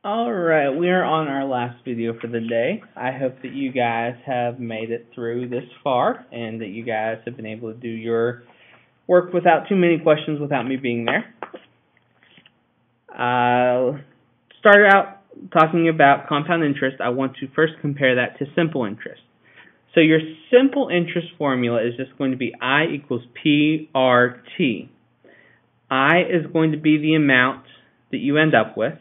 Alright, we are on our last video for the day. I hope that you guys have made it through this far and that you guys have been able to do your work without too many questions without me being there. Started out talking about compound interest. I want to first compare that to simple interest. So your simple interest formula is just going to be I equals PRT. I is going to be the amount that you end up with.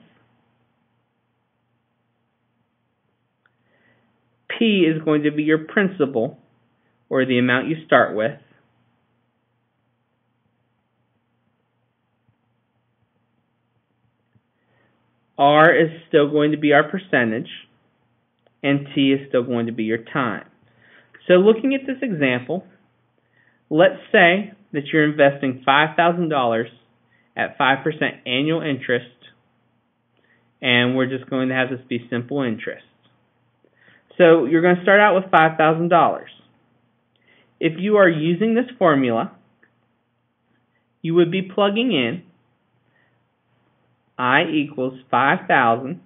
P is going to be your principal, or the amount you start with. R is still going to be our percentage, and T is still going to be your time. So looking at this example, let's say that you're investing $5,000 at 5% annual interest, and we're just going to have this be simple interest. So you're going to start out with $5,000. If you are using this formula, you would be plugging in I equals 5,000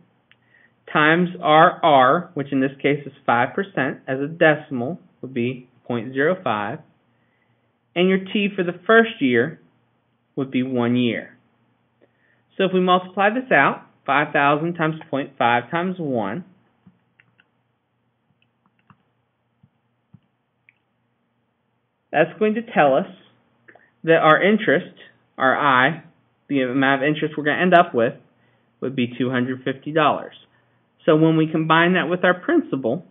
times our R, which in this case is 5%, as a decimal would be 0.05, and your T for the first year would be 1 year. So if we multiply this out, 5,000 times 0.5 times 1, that's going to tell us that our interest, our I, the amount of interest we're going to end up with, would be $250. So when we combine that with our principal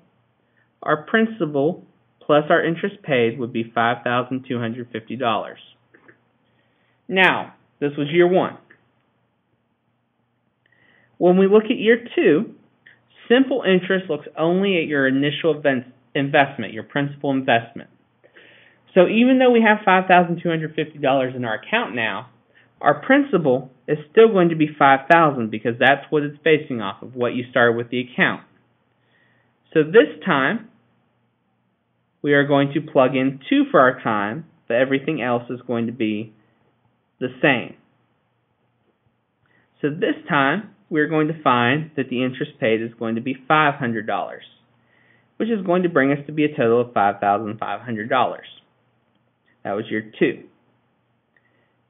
plus our interest paid would be $5,250. Now, this was year one. When we look at year two, simple interest looks only at your initial investment, your principal investment. So even though we have $5,250 in our account now, our principal is still going to be $5,000 because that's what it's basing off of, what you started with the account. So this time, we are going to plug in 2 for our time, but everything else is going to be the same. So this time, we're going to find that the interest paid is going to be $500, which is going to bring us to be a total of $5,500. That was year 2.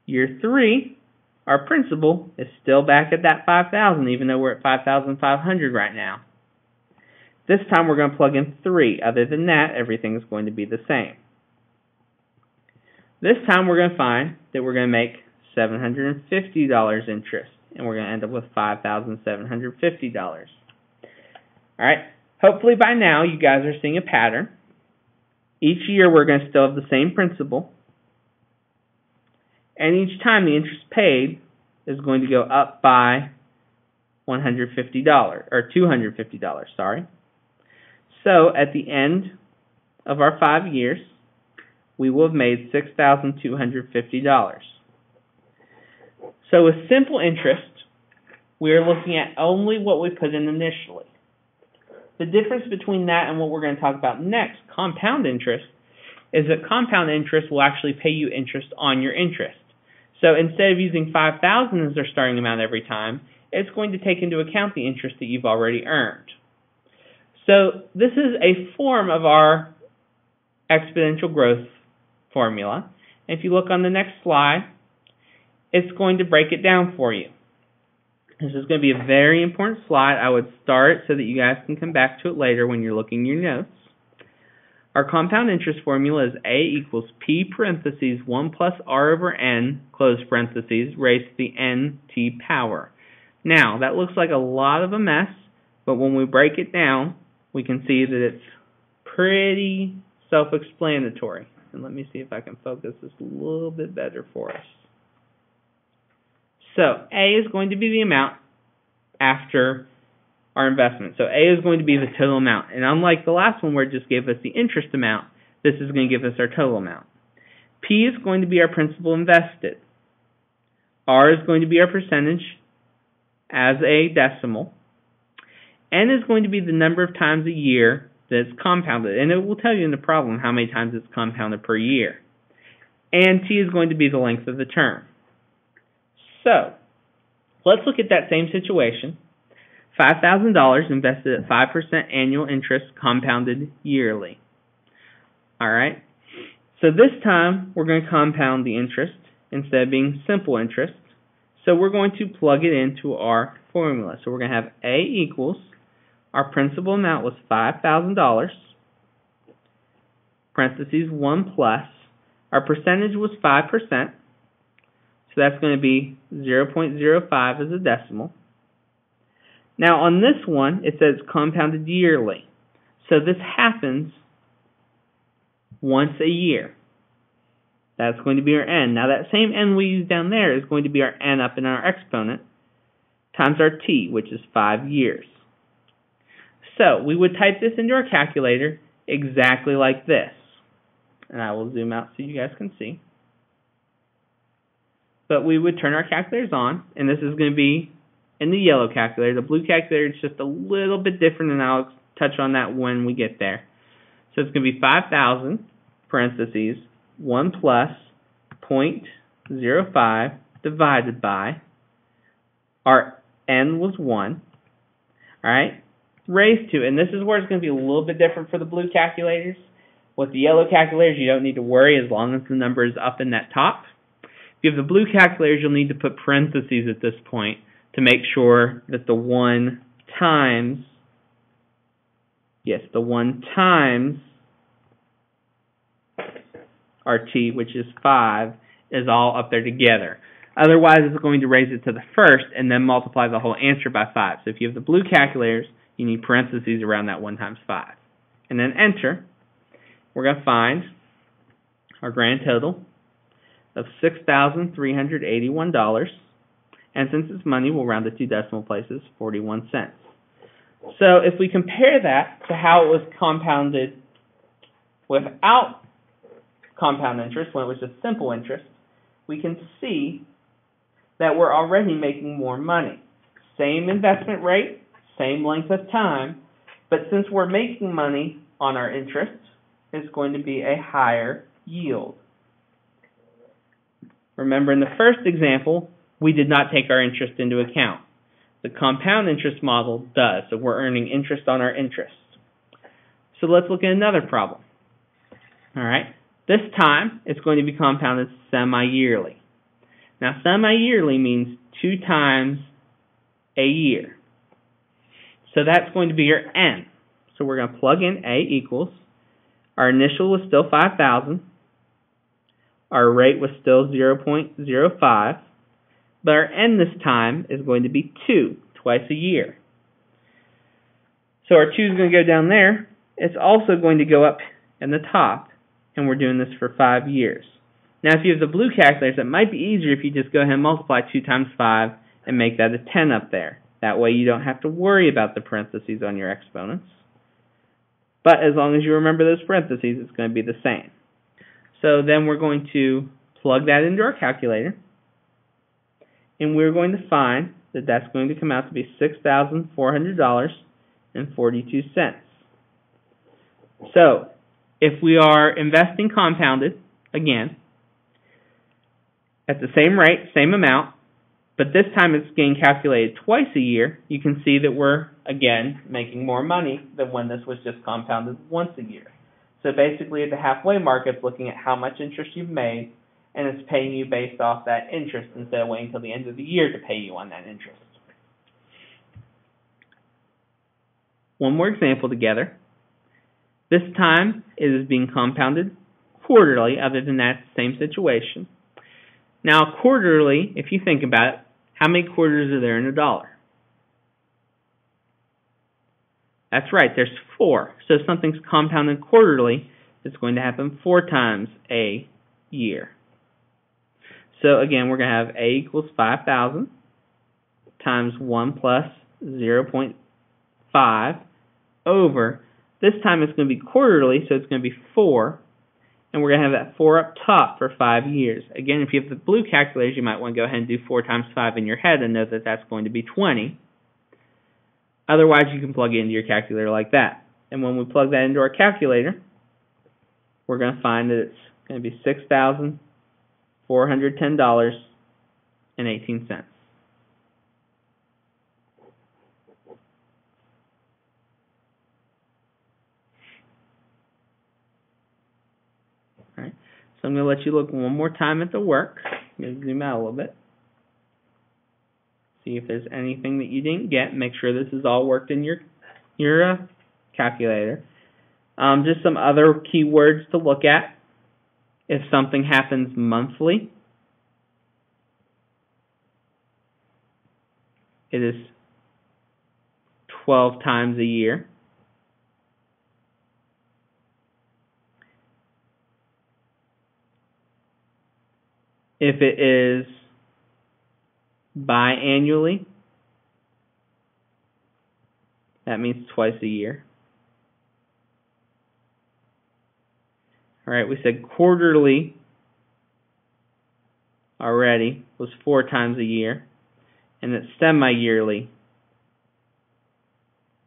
Year 3, our principal is still back at that $5,000, even though we're at $5,500 right now. This time we're going to plug in 3. Other than that, everything is going to be the same. This time we're going to find that we're going to make $750 interest, and we're going to end up with $5,750. Alright, hopefully by now you guys are seeing a pattern. Each year we're going to still have the same principal, and each time the interest paid is going to go up by $150, or $250, sorry. So at the end of our 5 years, we will have made $6,250. So with simple interest, we are looking at only what we put in initially. The difference between that and what we're going to talk about next, compound interest, is that compound interest will actually pay you interest on your interest. So instead of using $5,000 as their starting amount every time, it's going to take into account the interest that you've already earned. So this is a form of our exponential growth formula. And if you look on the next slide, it's going to break it down for you. This is going to be a very important slide. I would start it so that you guys can come back to it later when you're looking your notes. Our compound interest formula is A equals P parentheses 1 plus R over N, close parentheses, raised to the NT power. Now, that looks like a lot of a mess, but when we break it down, we can see that it's pretty self-explanatory. And let me see if I can focus this a little bit better for us. So A is going to be the amount after our investment. So A is going to be the total amount. And unlike the last one where it just gave us the interest amount, this is going to give us our total amount. P is going to be our principal invested. R is going to be our percentage as a decimal. N is going to be the number of times a year that it's compounded. And it will tell you in the problem how many times it's compounded per year. And T is going to be the length of the term. So, let's look at that same situation. $5,000 invested at 5% annual interest compounded yearly. All right. So this time we're going to compound the interest instead of being simple interest. So we're going to plug it into our formula. So we're going to have A equals, our principal amount was $5,000, parentheses 1 plus, our percentage was 5%, so that's going to be 0.05 as a decimal. Now on this one, it says compounded yearly. So this happens once a year. That's going to be our n. Now that same n we use down there is going to be our n up in our exponent times our t, which is 5 years. So we would type this into our calculator exactly like this. And I will zoom out so you guys can see. But we would turn our calculators on, and this is going to be in the yellow calculator. The blue calculator is just a little bit different, and I'll touch on that when we get there. So it's going to be 5,000, parentheses, 1 plus 0.05 divided by, our n was 1, all right, raised to, and this is where it's going to be a little bit different for the blue calculators. With the yellow calculators, you don't need to worry as long as the number is up in that top. If you have the blue calculators, you'll need to put parentheses at this point to make sure that the 1 times, yes, the 1 times our t, which is 5, is all up there together. Otherwise, it's going to raise it to the first and then multiply the whole answer by 5. So if you have the blue calculators, you need parentheses around that 1 times 5. And then enter. We're going to find our grand total of $6,381. And since it's money, we'll round to 2 decimal places, 41 cents. So if we compare that to how it was compounded without compound interest, when it was just simple interest, we can see that we're already making more money. Same investment rate, same length of time, but since we're making money on our interest, it's going to be a higher yield. Remember, in the first example, we did not take our interest into account. The compound interest model does, so we're earning interest on our interest. So let's look at another problem. All right, this time it's going to be compounded semi-yearly. Now, semi-yearly means 2 times a year. So that's going to be your n. So we're going to plug in A equals, our initial was still 5,000, our rate was still 0.05, but our n this time is going to be 2, twice a year. So our 2 is going to go down there. It's also going to go up in the top, and we're doing this for 5 years. Now, if you have the blue calculators, it might be easier if you just go ahead and multiply 2 times 5 and make that a 10 up there. That way you don't have to worry about the parentheses on your exponents. But as long as you remember those parentheses, it's going to be the same. So then we're going to plug that into our calculator, and we're going to find that that's going to come out to be $6,400.42. So if we are investing compounded, again, at the same rate, same amount, but this time it's getting calculated twice a year, you can see that we're, again, making more money than when this was just compounded once a year. So basically at the halfway mark, it's looking at how much interest you've made, and it's paying you based off that interest instead of waiting until the end of the year to pay you on that interest. One more example together. This time it is being compounded quarterly, other than that, same situation. Now, quarterly, if you think about it, how many quarters are there in a dollar? That's right, there's 4. So if something's compounded quarterly, it's going to happen 4 times a year. So again, we're going to have A equals 5,000 times 1 plus 0.5 over, this time it's going to be quarterly, so it's going to be 4. And we're going to have that 4 up top for 5 years. Again, if you have the blue calculators, you might want to go ahead and do 4 times 5 in your head and know that that's going to be 20. Otherwise, you can plug it into your calculator like that. And when we plug that into our calculator, we're going to find that it's going to be $6,410.18. So I'm going to let you look one more time at the work. I'm going to zoom out a little bit. See if there's anything that you didn't get. Make sure this is all worked in your calculator. Just some other keywords to look at. If something happens monthly, it is 12 times a year. If it is biannually, that means twice a year. All right, we said quarterly already was 4 times a year, and that semi-yearly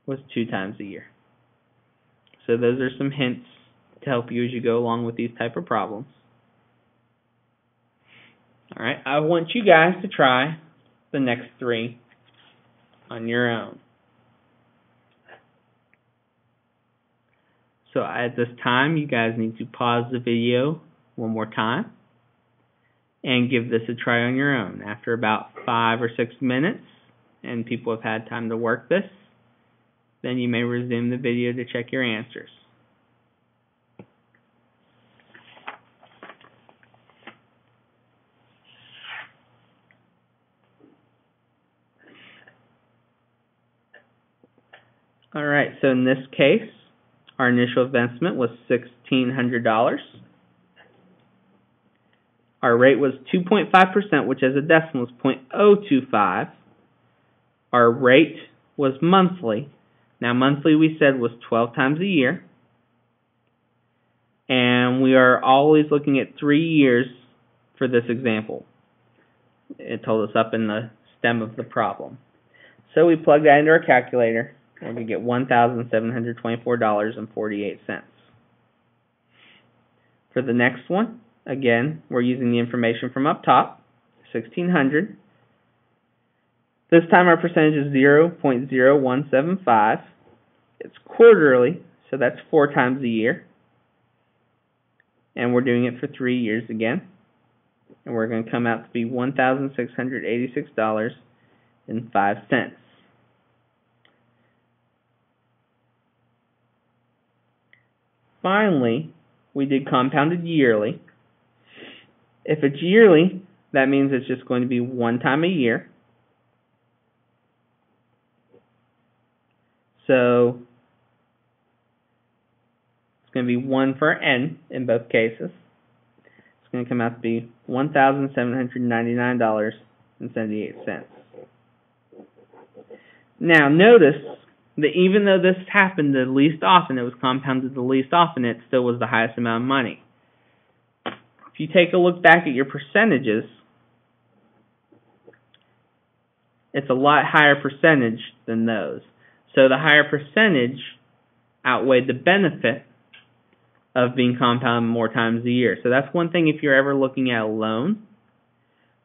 was 2 times a year. So those are some hints to help you as you go along with these type of problems. All right, I want you guys to try the next 3 on your own. So at this time, you guys need to pause the video one more time and give this a try on your own. After about 5 or 6 minutes, and people have had time to work this, then you may resume the video to check your answers. All right, so in this case, our initial investment was $1,600. Our rate was 2.5%, which as a decimal is 0.025. Our rate was monthly. Now, monthly we said was 12 times a year. And we are always looking at 3 years for this example. It told us up in the stem of the problem. So we plug that into our calculator, and we get $1,724.48. For the next one, again, we're using the information from up top, 1,600. This time our percentage is 0.0175. It's quarterly, so that's 4 times a year. And we're doing it for 3 years again. And we're going to come out to be $1,686.05. Finally, we did compounded yearly. If it's yearly, that means it's just going to be 1 time a year. So it's going to be 1 for n in both cases. It's going to come out to be $1,799.78. Now notice that even though this happened the least often, it was compounded the least often, it still was the highest amount of money. If you take a look back at your percentages, it's a lot higher percentage than those. So the higher percentage outweighed the benefit of being compounded more times a year. So that's one thing if you're ever looking at a loan,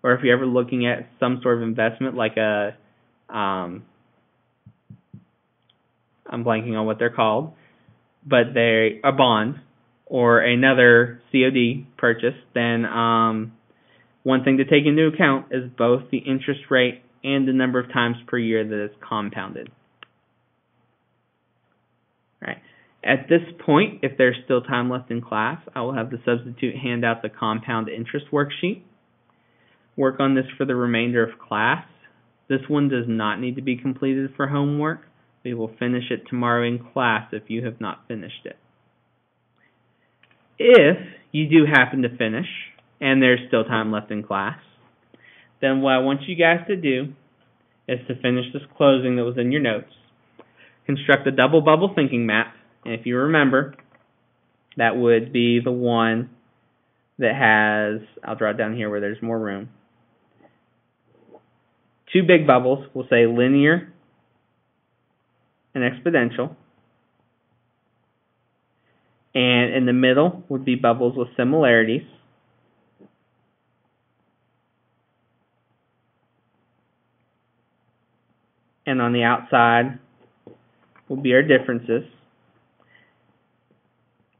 or if you're ever looking at some sort of investment like a, I'm blanking on what they're called, but they're a bond or another COD purchase, then one thing to take into account is both the interest rate and the number of times per year that it's compounded. All right. At this point, if there's still time left in class, I will have the substitute hand out the compound interest worksheet. Work on this for the remainder of class. This one does not need to be completed for homework. We will finish it tomorrow in class if you have not finished it. If you do happen to finish, and there's still time left in class, then what I want you guys to do is to finish this closing that was in your notes. Construct a double bubble thinking map. And if you remember, that would be the one that has, I'll draw it down here where there's more room. 2 big bubbles, we'll say linear and exponential. And in the middle would be bubbles with similarities. And on the outside will be our differences.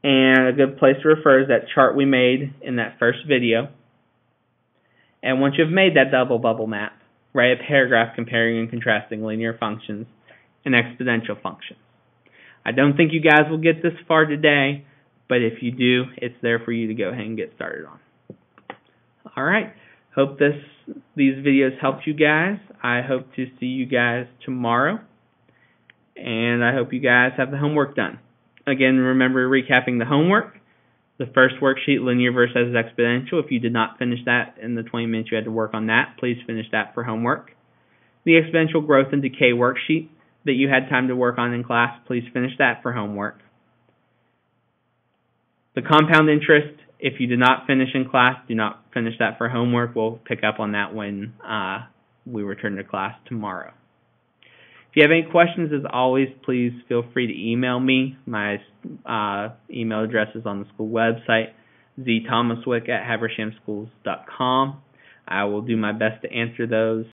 And a good place to refer is that chart we made in that first video. And once you've made that double bubble map, write a paragraph comparing and contrasting linear functions and exponential functions. I don't think you guys will get this far today, but if you do, it's there for you to go ahead and get started on. Alright, hope these videos helped you guys. I hope to see you guys tomorrow, and I hope you guys have the homework done. Again, remember recapping the homework. The first worksheet, linear versus exponential. If you did not finish that in the 20 minutes you had to work on that, please finish that for homework. The exponential growth and decay worksheet that you had time to work on in class, please finish that for homework. The compound interest, if you did not finish in class, do not finish that for homework. We'll pick up on that when we return to class tomorrow. If you have any questions, as always, please feel free to email me. My email address is on the school website, zthomaswick@havershamschools.com. I will do my best to answer those